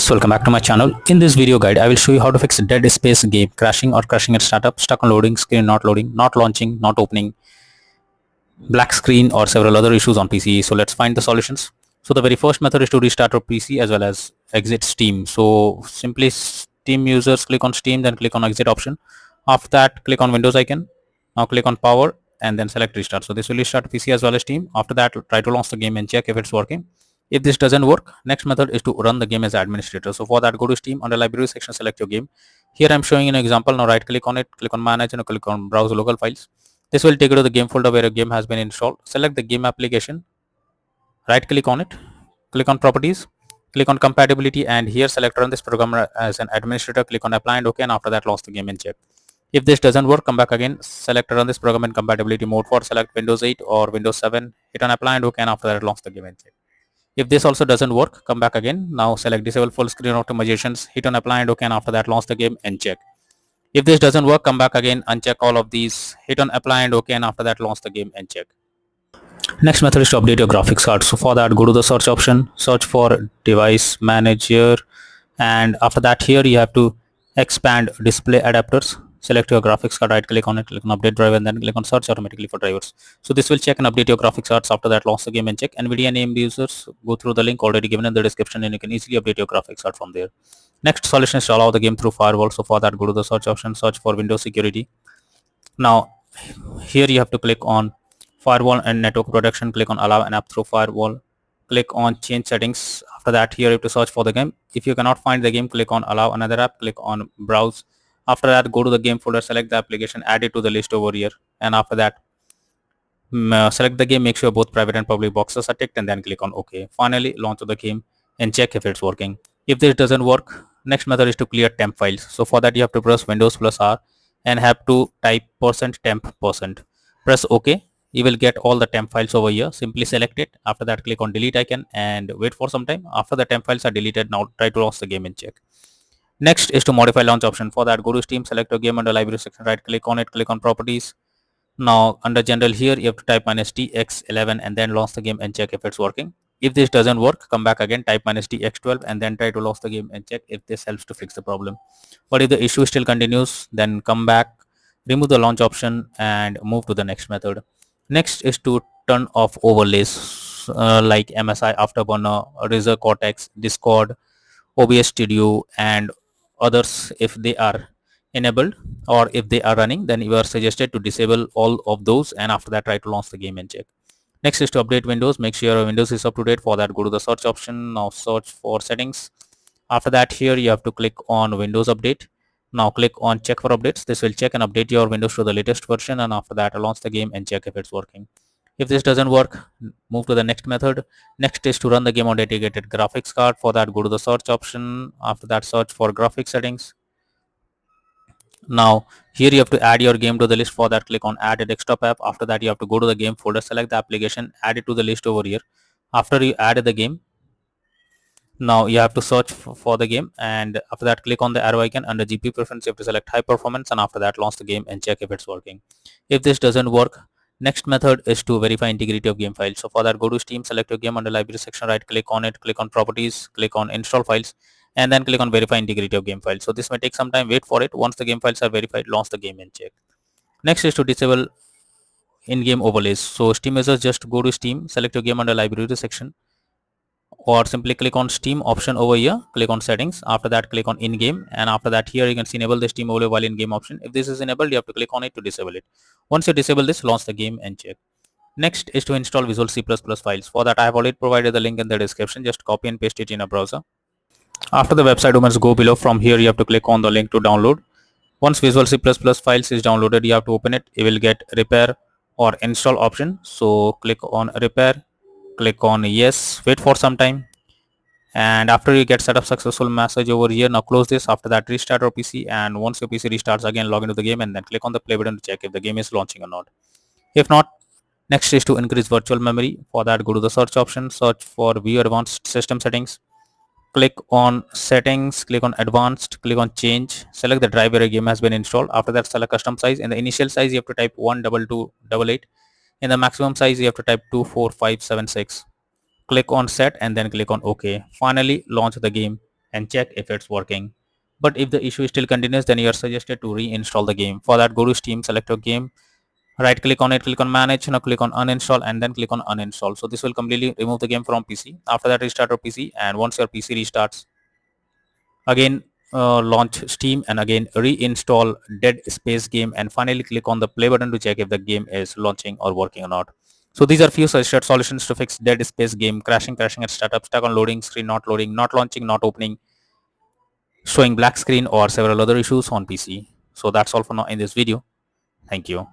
guys, welcome back to my channel. In this video guide, I will show you how to fix dead space game crashing or crashing at startup, stuck on loading screen, not loading, not launching, not opening, black screen or several other issues on PC. So let's find the solutions. So the very first method is to restart your PC as well as exit Steam. So simply Steam users click on Steam, then click on exit option. After that, click on Windows icon. Now click on power and then select restart. So this will restart PC as well as Steam. After that, try to launch the game and check if it's working. If this doesn't work, next method is to run the game as administrator. So for that, go to Steam, under library section, select your game. Here I'm showing an example. Now right click on it, click on manage and click on browse local files. This will take you to the game folder where a game has been installed. Select the game application, right click on it, click on properties, click on compatibility, and here select run this program as an administrator, click on apply and OK, and after that launch the game and check. If this doesn't work, come back again, select run this program in compatibility mode for select Windows 8 or Windows 7, hit on apply and OK, and after that launch the game and check. If this also doesn't work, come back again. Now select disable full screen optimizations, hit on apply and OK, and after that launch the game and check. If this doesn't work, come back again, uncheck all of these, hit on apply and OK, and after that launch the game and check. Next method is to update your graphics card. So for that, go to the search option, search for device manager, and after that here you have to expand display adapters. Select your graphics card, right click on it, click on update driver, and then click on search automatically for drivers. So this will check and update your graphics cards. After that, launch the game and check. NVIDIA and AMD users, go through the link already given in the description and you can easily update your graphics card from there. Next solution is to allow the game through firewall. So for that, go to the search option, search for Windows security. Now here you have to click on firewall and network protection, click on allow an app through firewall, click on change settings. After that, here you have to search for the game. If you cannot find the game, click on allow another app, click on browse. After that, go to the game folder, select the application, add it to the list over here, and after that select the game, make sure both private and public boxes are ticked, and then click on OK. Finally, launch the game and check if it's working. If this doesn't work, next method is to clear temp files. So for that, you have to press Windows plus R and have to type %temp%. Press OK. You will get all the temp files over here. Simply select it. After that, click on delete icon and wait for some time. After the temp files are deleted, now try to launch the game and check. Next is to modify launch option. For that, go to Steam, select your game under library section, right click on it, click on properties. Now under general here you have to type -tx11 and then launch the game and check if it's working. If this doesn't work, come back again, type -tx12 and then try to launch the game and check if this helps to fix the problem. But if the issue still continues, then come back, remove the launch option and move to the next method. Next is to turn off overlays like MSI, Afterburner, Razer Cortex, Discord, OBS Studio and others. If they are enabled or if they are running, then you are suggested to disable all of those, and after that try to launch the game and check. Next is to update Windows. Make sure your Windows is up to date. For that, go to the search option. Now search for settings. After that, here you have to click on Windows Update. Now click on check for updates. This will check and update your Windows to the latest version, and after that launch the game and check if it's working. If this doesn't work, move to the next method. Next is to run the game on dedicated graphics card. For that, go to the search option. After that, search for graphics settings. Now here you have to add your game to the list. For that, click on add a desktop app. After that, you have to go to the game folder, select the application, add it to the list over here. After you add the game, now you have to search for the game, and after that click on the arrow icon. Under GPU preference, you have to select high performance, and after that launch the game and check if it's working. If this doesn't work, next method is to verify integrity of game files. So for that, go to Steam, select your game under library section, right click on it, click on properties, click on install files, and then click on verify integrity of game files. So this may take some time, wait for it. Once the game files are verified, launch the game and check. Next is to disable in-game overlays. So Steam users, just go to Steam, select your game under library section, or simply click on Steam option over here, click on settings. After that, click on in-game, and after that here you can see enable the Steam overlay while in-game option. If this is enabled, you have to click on it to disable it. Once you disable this, launch the game and check. Next is to install Visual C++ files. For that, I have already provided the link in the description. Just copy and paste it in a browser. After the website domains, go below. From here you have to click on the link to download. Once Visual C++ files is downloaded, you have to open it. You will get repair or install option. So click on repair, click on yes, wait for some time, and after you get setup successful message over here. Now close this. After that, restart your PC, and once your PC restarts, again log into the game and then click on the play button to check if the game is launching or not. If not, next is to increase virtual memory. For that, go to the search option, search for view advanced system settings, click on settings, click on advanced, click on change, select the drive where a game has been installed. After that, select custom size. In the initial size, you have to type 12288. In the maximum size, you have to type 24576. Click on set and then click on OK. Finally, launch the game and check if it's working. But if the issue still continues, then you are suggested to reinstall the game. For that, go to Steam, select your game, right click on it, click on manage, now click on uninstall, and then click on uninstall. So this will completely remove the game from PC. After that, restart your PC, and once your PC restarts, again launch Steam and again reinstall Dead Space game, and finally click on the play button to check if the game is launching or working or not. So these are few suggested solutions to fix Dead Space game crashing at startup, stuck on loading screen, not loading, not launching, not opening, showing black screen, or several other issues on PC. So that's all for now in this video. Thank you.